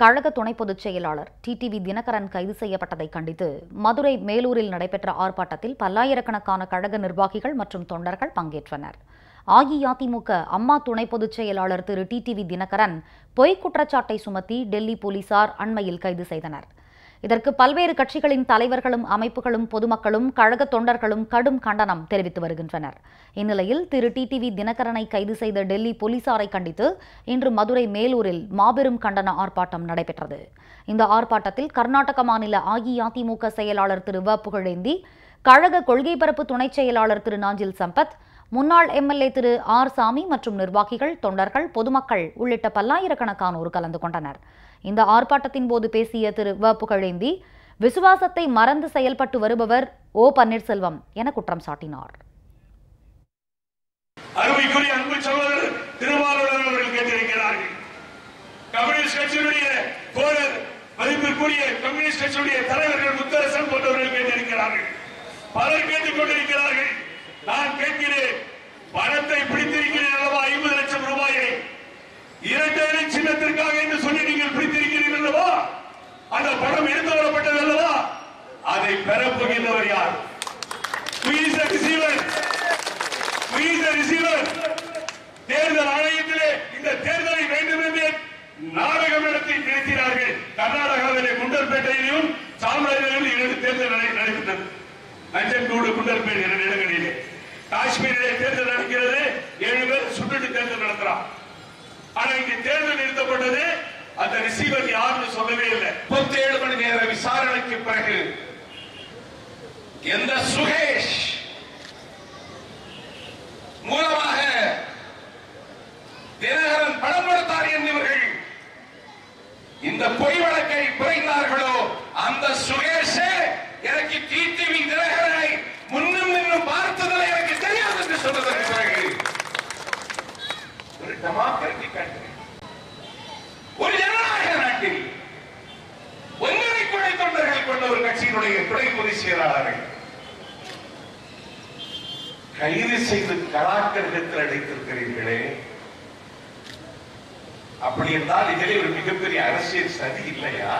கழக துணை பொதுச் செயலாளர் டிடிவி தினகரன் கைது செய்யப்பட்டதை கண்டித்து மதுரை மேலூரில் நடைபெற்ற ஆர்ப்பாட்டத்தில் பல்லாயிரக்கணக்கான கழக நிர்வாகிகள் மற்றும் தொண்டர்கள் பங்கேற்றனர். அஇஅதிமுக அம்மா துணை பொதுச் செயலாளர் திரு டிடிவி தினகரன் பொய் குற்றச்சாட்டை சுமத்தி டெல்லி போலீசார் அண்மையில் கைது செய்தனர். இதற்கு பல்வேறு கட்சிகளின் தலைவர்களும் அமைப்புகளும் பொதுமக்களும் கழக தொண்டர்களும் கடும் கண்டனம் தெரிவித்து வருகின்றனர். இந்நிலையில் திரு டிடிவி தினகரனை கைது செய்த டெல்லி போலீசாரை கண்டித்து இன்று மதுரை மேலூரில் மாபெரும் கண்டன ஆர்ப்பாட்டம் நடைபெற்றது. இந்த ஆர்ப்பாட்டத்தில் கர்நாடக மாநில அஇஅதிமுக செயலாளர் திரு வ. புகழேந்தி, கழக கொள்கை பரப்பு துணை செயலாளர் திரு நாஞ்சில் சம்பத், முன்னாள் எம்எல்ஏ திரு ஆர். சாமி மற்றும் நிர்வாகிகள், தொண்டர்கள், பொதுமக்கள் உள்ளிட்ட பல்லாயிரக்கணக்கானோர் கலந்து கொண்டனர். இந்த ஆர்ப்பாட்டத்தின் போது பேசிய திரு வ. புகழேந்தி, விசுவாசத்தை மறந்து செயல்பட்டு வருபவர் ஓ. பன்னீர்செல்வம் என குற்றம் சாட்டினார். அருமைக்குரிய அன்பு சகோதரர் திருமாவளவன் அவர்கள் கேட்டிருக்கிறார்கள். கம்யூனிஸ்ட் கட்சியினுடைய தோழர், மதிப்பிற்குரிய கம்யூனிஸ்ட் கட்சியுடைய தலைவர்கள் முத்தரசன் போன்றவர்கள் கேட்டிருக்கிறார்கள். பலர் கேட்டுக் கொண்டிருக்கிறார்கள். நான் கேட்கிறேன், பணத்தை பிடித்திருக்கிறேன் அல்லவா 50 லட்சம் ரூபாயை இரட்டை சின்னத்திற்காக என்று சொல்லி நீங்கள் பிடித்திருக்கிறீர்கள் அல்லவா? அந்த பணம் எடுத்து வரப்பட்டது அல்லவா? அதை பெறப்போகின்றவர் யார்? தேர்தல் ஆணையத்திலே இந்த தேர்தலை வேண்டும் என்று நாடகம் நடத்தி நிறுத்தினார்கள். கர்நாடகாவிலே குண்டர்பேட்டையிலும் சாம்ராஜ்யத்திலும் 2 தேர்தல் நடைபெற்றது. நஞ்சன்கூடு, குண்டர்பேட்டை 2 இடங்களிலே. காஷ்மீரிலே தேர்தல் நடக்கிறது. 7 பேர் சுட்டு தேர்தல் நடத்துறான். ஆனா இங்க தேர்தல் நிறுத்தப்பட்டது. அந்த ரிசீவர் யாருன்னு சொல்லவே இல்லை. 37 மணி நேர விசாரணைக்கு பிறகு எந்த சுகேஷ் மூலமாக தினகரன் பணம் கொடுத்தார் என்பவர்கள் இந்த பொய் வழக்கை புரிந்தார்களோ, அந்த சுகேஷே எனக்கு டிடிவி தினகரனை முன்னும் இன்னும் பார்த்ததில் எனக்கு தெரியாது என்று சொன்னதற்கு பிறகு ஒரு டெமோக்ராட்டிக் கண்ட்ரி, ஒரு ஜனநாயக நாட்டில் ஒன்றிணைக்குழை தொண்டர்கள் கொண்ட ஒரு கட்சியினுடைய துணை பொதுச் செயலாளரை கைது செய்து கலாக்கரகத்தில் அடைத்திருக்கிறீர்களே, அப்படி என்றால் இதிலே ஒரு மிகப்பெரிய அரசியல் சதி இல்லையா?